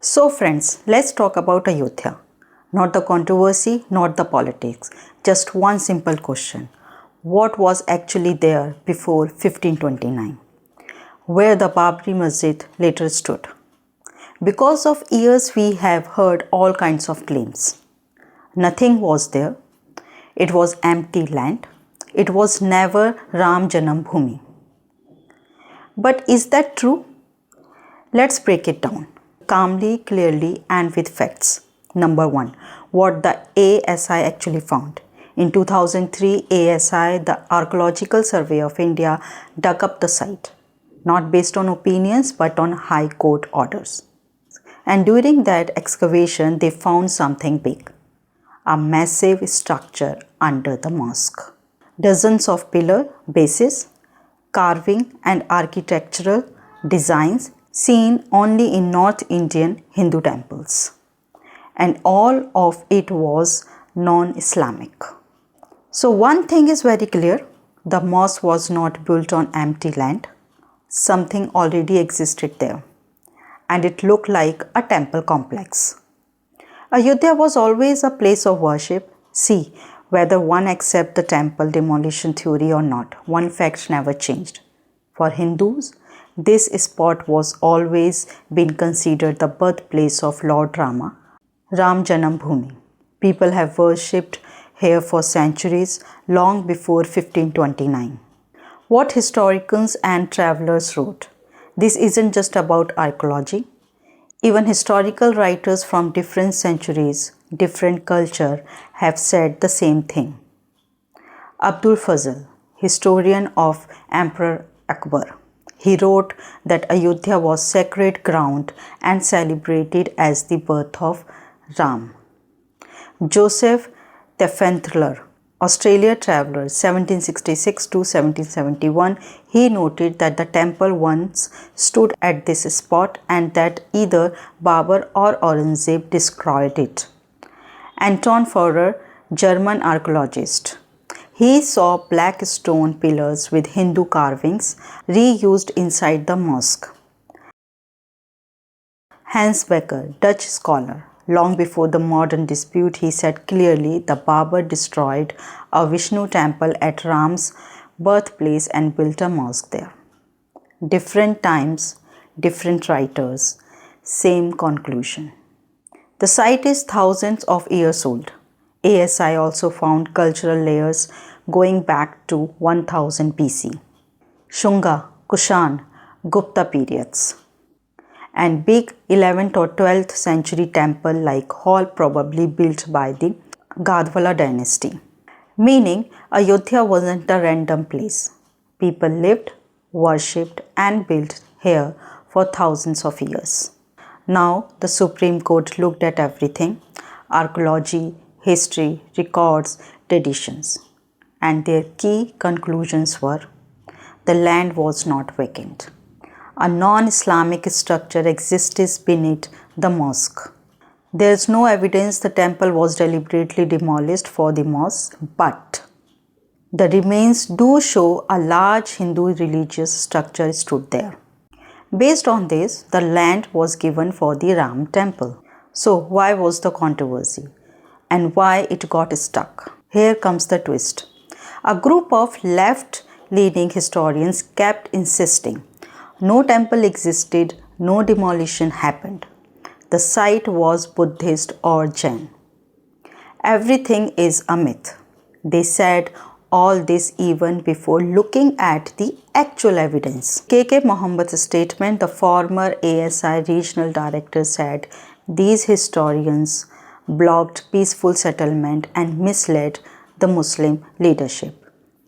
So friends, let's talk about Ayodhya. Not the controversy, not the politics. Just one simple question. What was actually there before 1529? Where the Babri Masjid later stood. Because of years we have heard all kinds of claims. Nothing was there. It was empty land. It was never Ram Janmabhoomi. But is that true? Let's break it down calmly, clearly, and with facts. Number 1. What the ASI actually found. In 2003, ASI, the Archaeological Survey of India, dug up the site, not based on opinions but on High Court orders. And during that excavation, they found something big, a massive structure under the mosque. Dozens of pillar bases, carving, and architectural designs seen only in North Indian Hindu temples. And all of it was non-Islamic. So one thing is very clear, the mosque was not built on empty land. Something already existed there, and it looked like a temple complex. Ayodhya was always a place of worship. See, whether one accepts the temple demolition theory or not, one fact never changed. For Hindus, this spot was always been considered the birthplace of Lord Rama, Ram Janmabhoomi. People have worshipped here for centuries, long before 1529. What historians and travelers wrote. This isn't just about archaeology. Even historical writers from different centuries, different culture have said the same thing. Abdul Fazl, historian of Emperor Akbar, he wrote that Ayodhya was sacred ground and celebrated as the birth of Ram. Joseph Tefentler, Australia traveller 1766 to 1771, he noted that the temple once stood at this spot and that either Babur or Aurangzeb destroyed it. Anton Feurer, German archaeologist, he saw black stone pillars with Hindu carvings reused inside the mosque. Hans Becker, Dutch scholar, long before the modern dispute, he said clearly the Babur destroyed a Vishnu temple at Ram's birthplace and built a mosque there. Different times, different writers, same conclusion. The site is thousands of years old. ASI also found cultural layers going back to 1000 BC. Shunga, Kushan, Gupta periods. And big 11th or 12th century temple like hall probably built by the Gadwala dynasty. Meaning Ayodhya wasn't a random place. People lived, worshipped and built here for thousands of years. Now the Supreme Court looked at everything, archaeology, history, records, traditions. And their key conclusions were, the land was not vacant. A non-Islamic structure existed beneath the mosque. There is no evidence the temple was deliberately demolished for the mosque, but the remains do show a large Hindu religious structure stood there. Based on this, the land was given for the Ram temple. So why was the controversy? And why it got stuck? Here comes the twist. A group of left-leaning historians kept insisting no temple existed, no demolition happened. The site was Buddhist or Jain. Everything is a myth. They said all this even before looking at the actual evidence. K.K. Mohammad's statement, the former ASI regional director, said these historians blocked peaceful settlement and misled the Muslim leadership,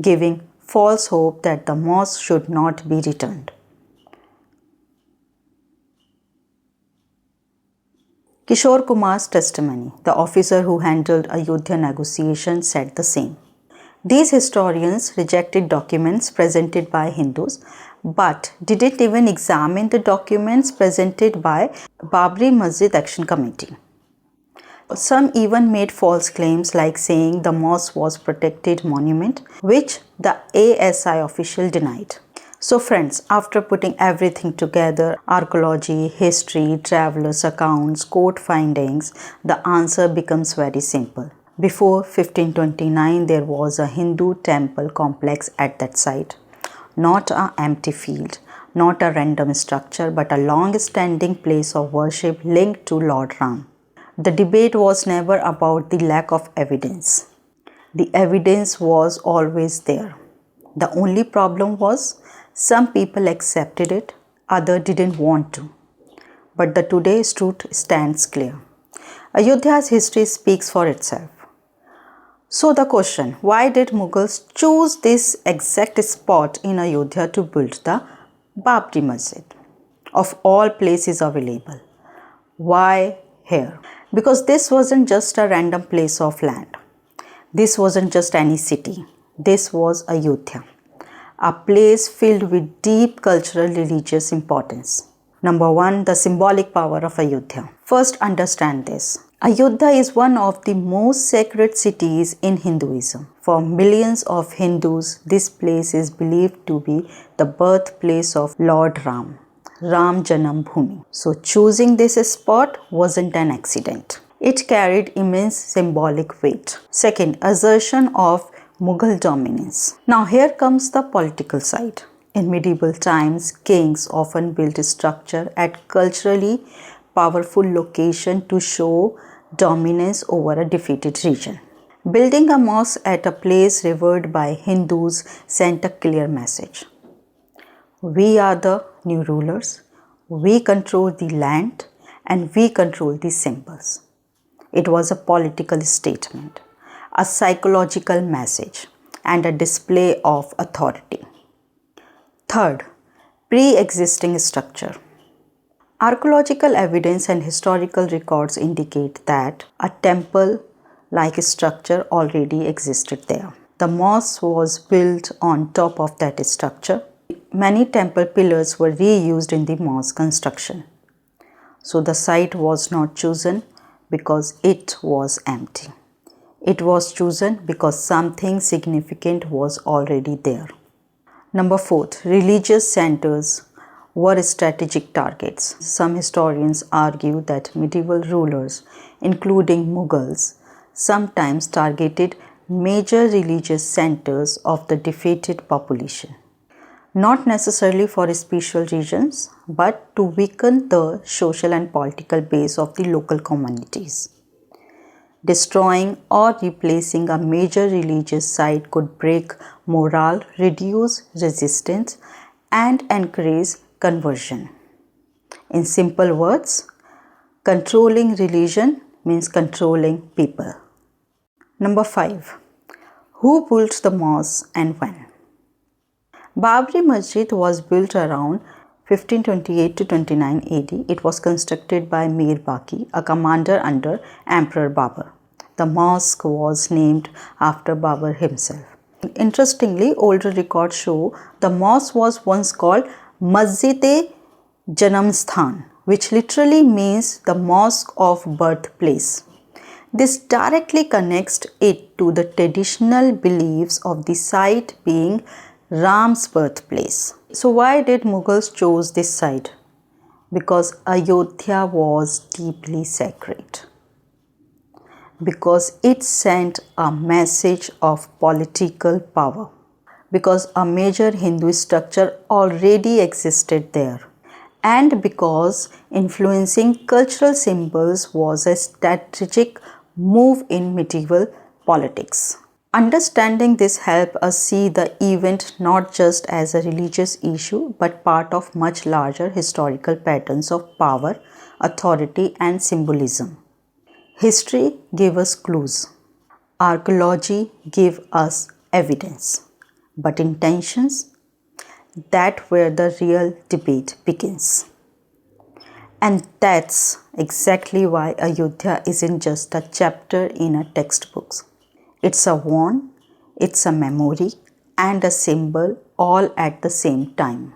giving false hope that the mosque should not be returned. Kishore Kumar's testimony, the officer who handled Ayodhya negotiations, said the same. These historians rejected documents presented by Hindus but didn't even examine the documents presented by Babri Masjid Action Committee. Some even made false claims like saying the mosque was protected monument, which the ASI official denied. So friends, after putting everything together, archaeology, history, travelers' accounts, court findings, the answer becomes very simple. Before 1529, there was a Hindu temple complex at that site. Not an empty field, not a random structure, but a long-standing place of worship linked to Lord Ram. The debate was never about the lack of evidence. The evidence was always there. The only problem was some people accepted it, others didn't want to. But the today's truth stands clear. Ayodhya's history speaks for itself. So the question, why did Mughals choose this exact spot in Ayodhya to build the Babri Masjid? Of all places available, why here? Because this wasn't just a random place of land. This wasn't just any city. This was Ayodhya, a place filled with deep cultural religious importance. Number one, the symbolic power of Ayodhya. First, understand this. Ayodhya is one of the most sacred cities in Hinduism. For millions of Hindus, this place is believed to be the birthplace of Lord Ram, Masjid-e-Janmabhoomi. So choosing this spot wasn't an accident. It carried immense symbolic weight. Second, assertion of Mughal dominance. Now here comes the political side. In medieval times, kings often built a structure at culturally powerful location to show dominance over a defeated region. Building a mosque at a place revered by Hindus sent a clear message. We are the new rulers, we control the land, and we control the symbols. It was a political statement, a psychological message, and a display of authority. Third, pre-existing structure. Archaeological evidence and historical records indicate that a temple-like structure already existed there. The mosque was built on top of that structure. Many temple pillars were reused in the mosque construction. So the site was not chosen because it was empty. It was chosen because something significant was already there. Number fourth, religious centers were strategic targets. Some historians argue that medieval rulers, including Mughals, sometimes targeted major religious centers of the defeated population. Not necessarily for special reasons, but to weaken the social and political base of the local communities. Destroying or replacing a major religious site could break morale, reduce resistance, and encourage conversion. In simple words, controlling religion means controlling people. Number 5. Who built the mosque and when? Babri Masjid was built around 1528 to 29 AD. It was constructed by Mir Baqi, a commander under Emperor Babur. The mosque was named after Babur himself. Interestingly, older records show the mosque was once called Masjid-e-Janmabhoomi, which literally means the mosque of birthplace. This directly connects it to the traditional beliefs of the site being Ram's birthplace. So why did Mughals choose this site? Because Ayodhya was deeply sacred. Because it sent a message of political power. Because a major Hindu structure already existed there. And because influencing cultural symbols was a strategic move in medieval politics. Understanding this helps us see the event not just as a religious issue but part of much larger historical patterns of power, authority, and symbolism. History gave us clues. Archaeology gave us evidence. But intentions? That's where the real debate begins. And that's exactly why Ayodhya isn't just a chapter in a textbook. It's a warning, it's a memory, and a symbol all at the same time.